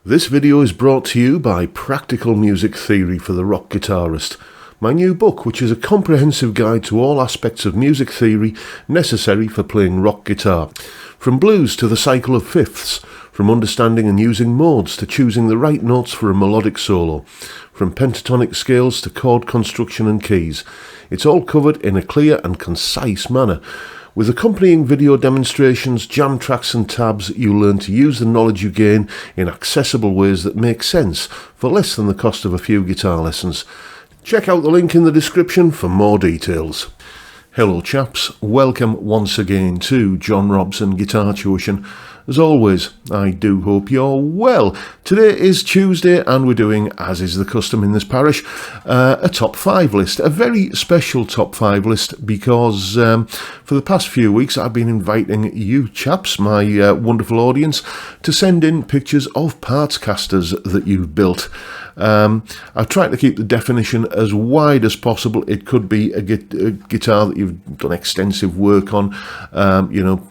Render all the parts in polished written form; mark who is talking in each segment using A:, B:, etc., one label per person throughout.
A: This video is brought to you by Practical Music Theory for the Rock Guitarist, my new book, which is a comprehensive guide to all aspects of music theory necessary for playing rock guitar. From blues to the cycle of fifths, from understanding and using modes to choosing the right notes for a melodic solo, from pentatonic scales to chord construction and keys. It's all covered in a clear and concise manner. With accompanying video demonstrations, jam tracks and tabs, you'll learn to use the knowledge you gain in accessible ways that make sense for less than the cost of a few guitar lessons. Check out the link in the description for more details. Hello chaps, welcome once again to John Robson Guitar Tuition. As always, I do hope you're well. Today is Tuesday and we're doing, as is the custom in this parish, a top 5 list. A very special top 5 list because for the past few weeks I've been inviting you chaps, my wonderful audience, to send in pictures of Partscasters that you've built. I've tried to keep the definition as wide as possible. It could be a guitar that you've done extensive work on,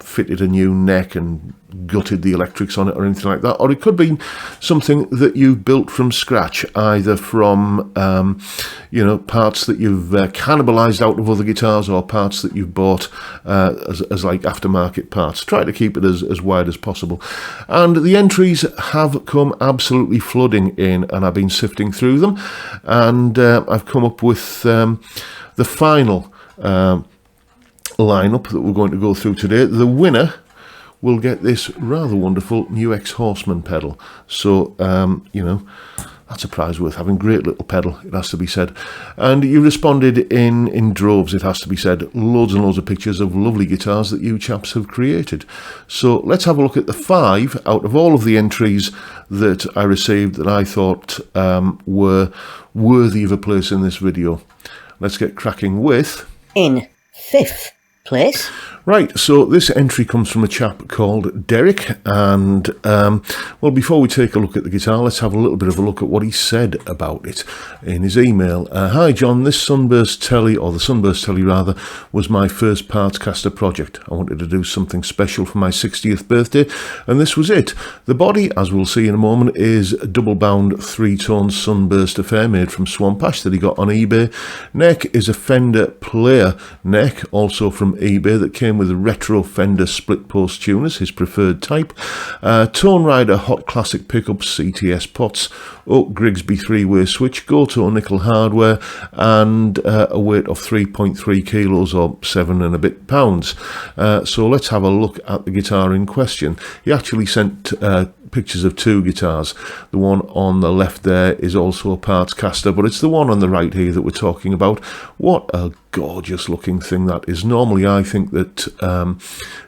A: fitted a new neck and gutted the electrics on it or anything like that, or it could be something that you built from scratch, either from parts that you've cannibalized out of other guitars or parts that you've bought as like aftermarket parts. Try to keep it as wide as possible. And the entries have come absolutely flooding in, and I've been sifting through them, and I've come up with the final lineup that we're going to go through today. The winner will get this rather wonderful new X-Horseman pedal. So, that's a prize worth having. Great little pedal, it has to be said. And you responded in droves, it has to be said. Loads and loads of pictures of lovely guitars that you chaps have created. So let's have a look at the 5 out of all of the entries that I received that I thought were worthy of a place in this video. Let's get cracking with...
B: In 5th place...
A: Right, so this entry comes from a chap called Derek, and, well, before we take a look at the guitar, let's have a little bit of a look at what he said about it in his email. Hi John, this Sunburst Telly, or the Sunburst Telly rather, was my first Partscaster project. I wanted to do something special for my 60th birthday, and this was it. The body, as we'll see in a moment, is a double-bound 3-tone Sunburst affair made from Swamp Ash that he got on eBay. Neck is a Fender Player neck, also from eBay, that came with a retro Fender split post tuners, his preferred type, Tone Rider Hot Classic pickups, CTS pots, Oak Grigsby 3-way switch, Goto nickel hardware, and a weight of 3.3 kilos or 7 and a bit pounds. So let's have a look at the guitar in question. He actually sent pictures of 2 guitars. The one on the left there is also a Partscaster, but it's the one on the right here that we're talking about. What a gorgeous looking thing that is. Normally I think that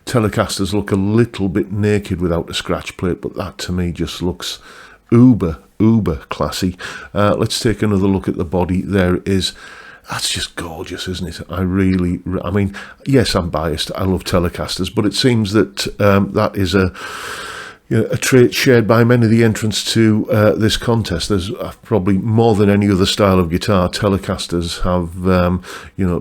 A: Telecasters look a little bit naked without a scratch plate, but that to me just looks uber classy. Let's take another look at the body. There it is. That's just gorgeous, isn't it? I mean, yes, I'm biased. I love Telecasters, but it seems that that is a trait shared by many of the entrants to this contest. There's probably more than any other style of guitar, Telecasters have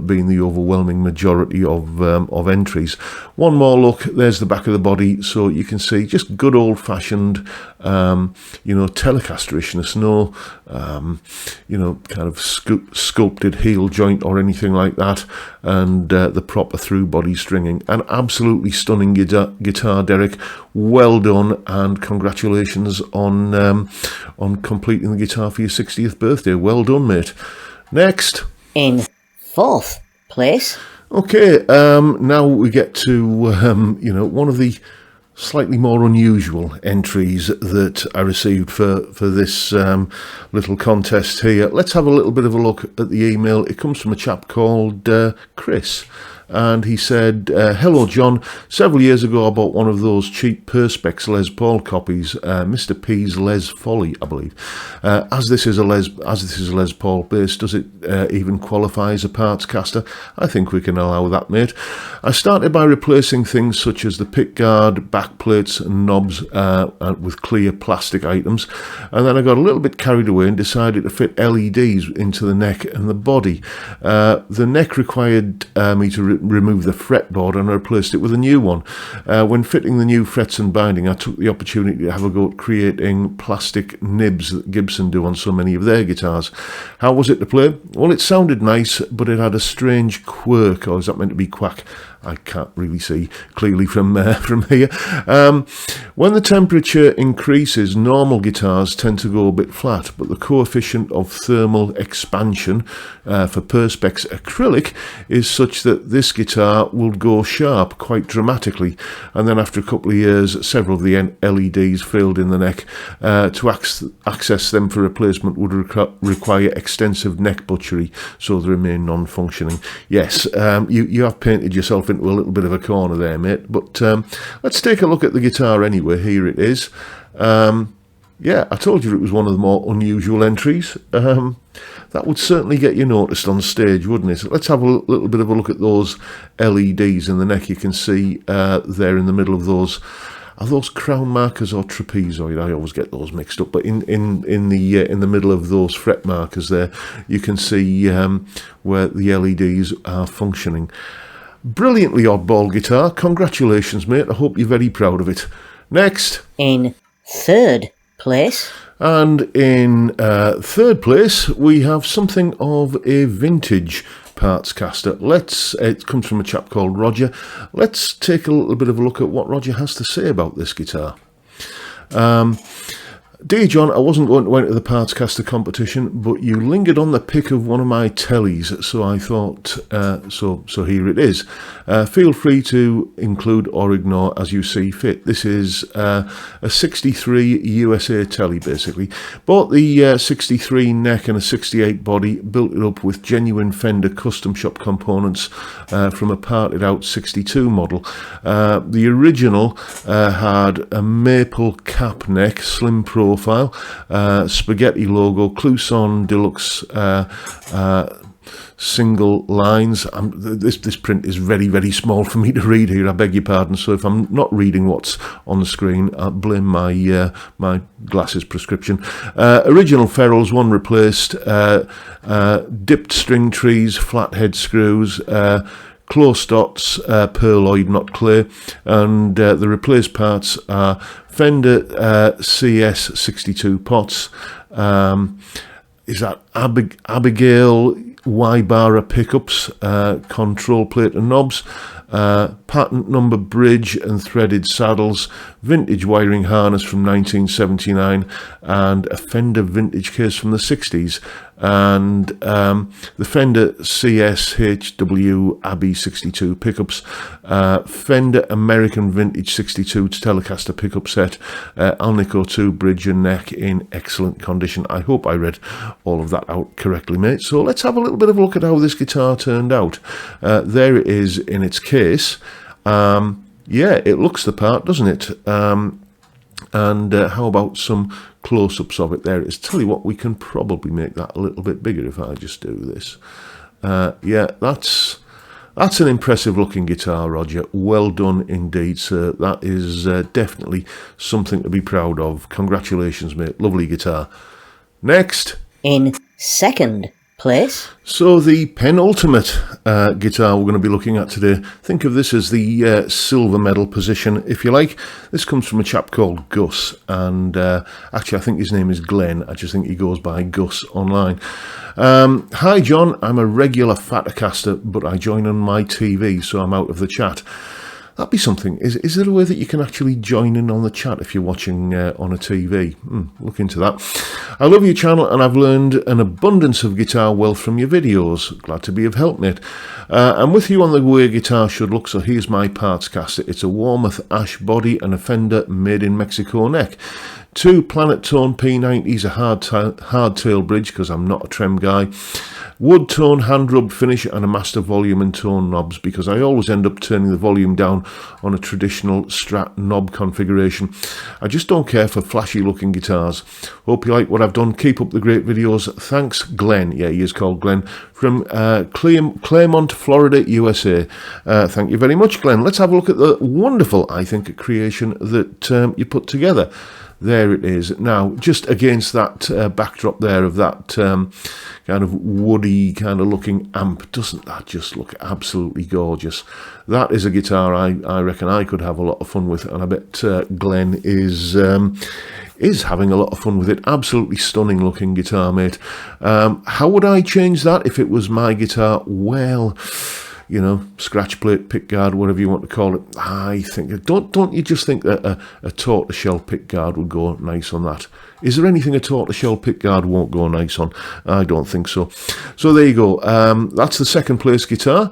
A: been the overwhelming majority of entries. One more look. There's the back of the body, so you can see just good old-fashioned Telecasterishness. No kind of sculpted heel joint or anything like that, and the proper through body stringing. An absolutely stunning guitar, Derek. Well done, and congratulations on completing the guitar for your 60th birthday. Well done, mate. Next.
B: In 4th place.
A: Okay, now we get to one of the slightly more unusual entries that I received for this little contest here. Let's have a little bit of a look at the email. It comes from a chap called Chris. And he said, hello John, several years ago I bought one of those cheap Perspex Les Paul copies, Mr. P's Les Folly, I believe. As this is a Les Paul bass, does it even qualify as a Partscaster? I think we can allow that, mate. I started by replacing things such as the pickguard, back plates and knobs with clear plastic items, and then I got a little bit carried away and decided to fit LEDs into the neck and the body. The neck required me to removed the fretboard and I replaced it with a new one. When fitting the new frets and binding, I took the opportunity to have a go at creating plastic nibs that Gibson do on so many of their guitars. How was it to play? Well, it sounded nice, but it had a strange quirk, or is that meant to be quack? I can't really see clearly from here. When the temperature increases, normal guitars tend to go a bit flat, but the coefficient of thermal expansion for Perspex acrylic is such that this guitar will go sharp quite dramatically. And then after a couple of years, several of the LEDs failed in the neck. To access them for replacement would require extensive neck butchery, so they remain non-functioning. Yes, you have painted yourself into a little bit of a corner there, mate, but let's take a look at the guitar anyway. Here it is. Yeah, I told you it was one of the more unusual entries. That would certainly get you noticed on stage, wouldn't it? So let's have a little bit of a look at those LEDs in the neck. You can see there in the middle of those. Are those crown markers or trapezoid? I always get those mixed up. But in the middle of those fret markers there, you can see where the LEDs are functioning. Brilliantly oddball guitar. Congratulations, mate. I hope you're very proud of it. Next.
B: In third place.
A: And in third place, we have something of a vintage Partscaster. It comes from a chap called Roger. Let's take a little bit of a look at what Roger has to say about this guitar. Dear John, I wasn't going to enter the Partscaster competition, but you lingered on the pick of one of my tellies, so I thought, so here it is. Feel free to include or ignore as you see fit. This is a 63 USA telly, basically. Bought the 63 neck and a 68 body, built it up with genuine Fender custom shop components from a parted out 62 model. The original had a maple cap neck, slim profile, spaghetti logo, Clouson Deluxe single lines. This print is very, very small for me to read here, I beg your pardon, so if I'm not reading what's on the screen, I blame my my glasses prescription. Original ferrules, one replaced, dipped string trees, flathead screws, close dots, pearloid, not clay, and the replaced parts are Fender CS62 pots. Is that Abigail Y-Barra pickups, control plate and knobs, patent number bridge and threaded saddles, vintage wiring harness from 1979, and a Fender vintage case from the 60s, and the Fender CSHW Abbey 62 pickups, Fender American Vintage 62 Telecaster pickup set, Alnico 2 bridge and neck in excellent condition. I hope I read all of that out correctly, mate. So let's have a little bit of a look at how this guitar turned out. There it is in its case. Yeah, it looks the part, doesn't it? And how about some close-ups of it? There it is. Tell you what, we can probably make that a little bit bigger if I just do this. Yeah, that's an impressive looking guitar, Roger. Well done indeed, sir. That is definitely something to be proud of. Congratulations, mate. Lovely guitar. Next.
B: In second place.
A: So the penultimate guitar we're going to be looking at today, think of this as the silver medal position, if you like. This comes from a chap called Gus, and actually I think his name is Glenn. I just think he goes by Gus online. Hi John, I'm a regular Fattercaster, but I join on my TV, so I'm out of the chat. That'd be something. Is there a way that you can actually join in on the chat if you're watching on a TV? Look into that. I love your channel and I've learned an abundance of guitar wealth from your videos. Glad to be of help, mate. I'm with you on the way a guitar should look, so here's my Partscaster. It's a Warmoth ash body and a Fender made in Mexico neck. 2 Planet Tone P90s, a hard tail bridge because I'm not a trem guy. Wood tone hand rub finish and a master volume and tone knobs because I always end up turning the volume down on a traditional Strat knob configuration. I just don't care for flashy looking guitars. Hope you like what I've done. Keep up the great videos. Thanks, Glenn. Yeah, he is called Glenn from Claremont, Florida, USA. Thank you very much, Glenn. Let's have a look at the wonderful, I think, creation that you put together. there it is. Now, just against that backdrop there of that kind of woody kind of looking amp, doesn't that just look absolutely gorgeous? That is a guitar I reckon I could have a lot of fun with, and I bet Glenn is having a lot of fun with it. Absolutely stunning looking guitar, mate. How would I change that if it was my guitar? Well, you know, scratch plate, pick guard, whatever you want to call it. I think, don't you just think that a tortoiseshell pick guard would go nice on that? Is there anything a tortoiseshell pick guard won't go nice on? I don't think so. So there you go. That's the second place guitar.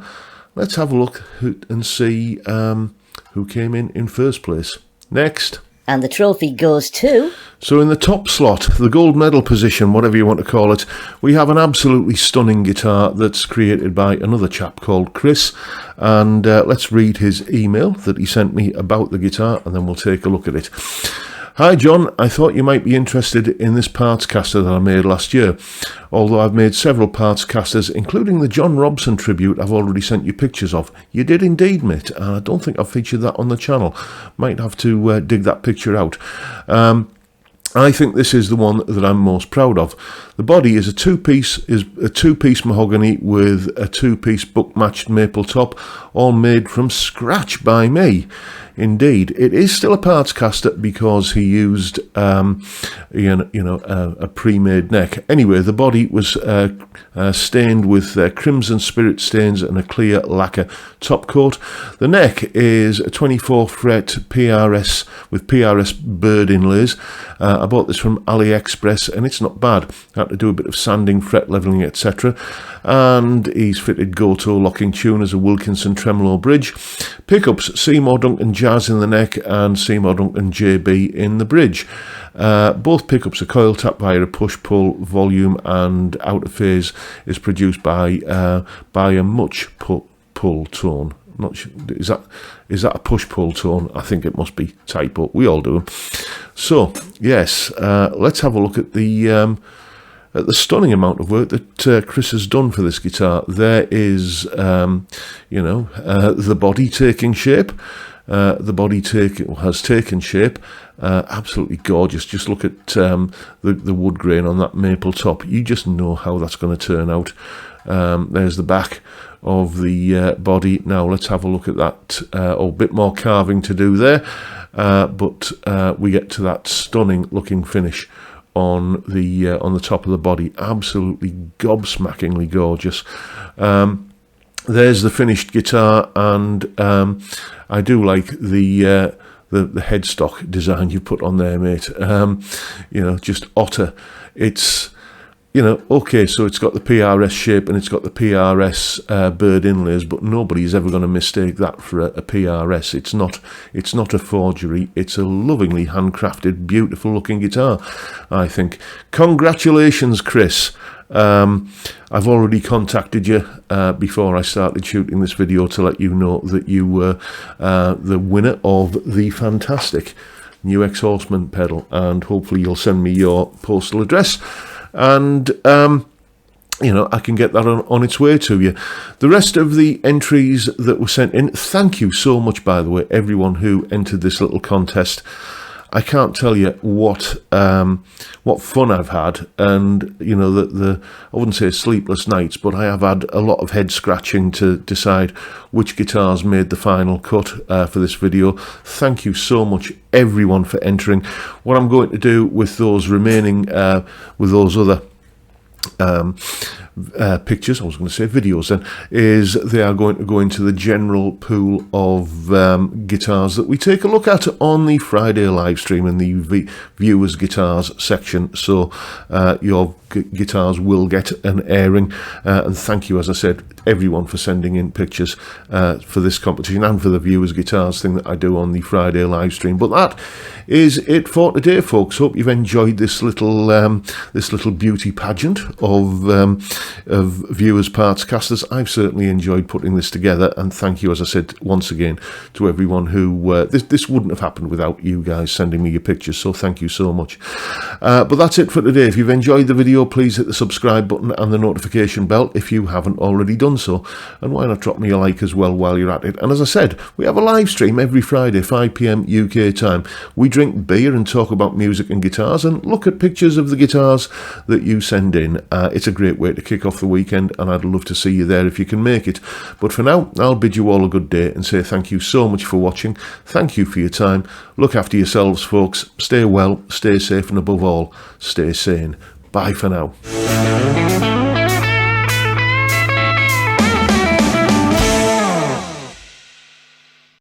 A: Let's have a look and see who came in first place. Next.
B: And the trophy goes to...
A: So in the top slot, the gold medal position, whatever you want to call it, we have an absolutely stunning guitar that's created by another chap called Chris. And let's read his email that he sent me about the guitar, and then we'll take a look at it. Hi John, I thought you might be interested in this Partscaster that I made last year. Although I've made several Partscasters, including the John Robson tribute I've already sent you pictures of. You did indeed, mate. I don't think I've featured that on the channel. Might have to dig that picture out. I think this is the one that I'm most proud of. The body is a two-piece mahogany with a two-piece book-matched maple top, all made from scratch by me. Indeed, it is still a Partscaster because he used, a pre-made neck. Anyway, the body was stained with crimson spirit stains and a clear lacquer top coat. The neck is a 24 fret PRS with PRS bird inlays. I bought this from AliExpress and it's not bad. I had to do a bit of sanding, fret leveling, etc. And he's fitted Goto locking tuners, a Wilkinson tremolo bridge, pickups Seymour Duncan Jazz in the neck and Seymour Duncan JB in the bridge. Both pickups are coil tap via a push-pull volume, and out of phase is produced by a much pull tone. I'm not sure, is that a push-pull tone? I think it must be typo. We all do them. So yes, let's have a look at the stunning amount of work that Chris has done for this guitar. There is, the body taking shape. The body has taken shape. Absolutely gorgeous. Just look at the wood grain on that maple top. You just know how that's going to turn out. There's the back of the body. Now let's have a look at that. A bit more carving to do there, but we get to that stunning looking finish on the top of the body. Absolutely gobsmackingly gorgeous. There's the finished guitar, and I do like the headstock design you put on there, mate. Just otter. It's, okay, so it's got the PRS shape and it's got the PRS bird inlays, but nobody's ever going to mistake that for a PRS. It's not a forgery. It's a lovingly handcrafted, beautiful looking guitar, I think. Congratulations, Chris. I've already contacted you before I started shooting this video to let you know that you were the winner of the fantastic new X-Horseman pedal, and hopefully you'll send me your postal address, and I can get that on its way to you. The rest of the entries that were sent in, thank you so much, by the way, everyone who entered this little contest. I can't tell you what fun I've had, and I wouldn't say sleepless nights, but I have had a lot of head scratching to decide which guitars made the final cut for this video. Thank you so much, everyone, for entering. What I'm going to do with those remaining, with those other pictures, I was going to say videos then, is they are going to go into the general pool of guitars that we take a look at on the Friday live stream in the viewers guitars section. So your guitars will get an airing, and thank you, as I said, everyone, for sending in pictures for this competition and for the viewers guitars thing that I do on the Friday live stream. But that is it for today, folks. Hope you've enjoyed this little beauty pageant of viewers, Partscasters. I've certainly enjoyed putting this together, and thank you, as I said once again, to everyone who this wouldn't have happened without you guys sending me your pictures, so thank you so much. But that's it for today. If you've enjoyed the video, please hit the subscribe button and the notification bell if you haven't already done so, and why not drop me a like as well while you're at it. And as I said, we have a live stream every Friday, 5 PM UK time. We drink beer and talk about music and guitars and look at pictures of the guitars that you send in. It's a great way to kick off the weekend, and I'd love to see you there if you can make it. But for now, I'll bid you all a good day and say thank you so much for watching. Thank you for your time. Look after yourselves, folks. Stay well, stay safe, and above all, stay sane. Bye for now.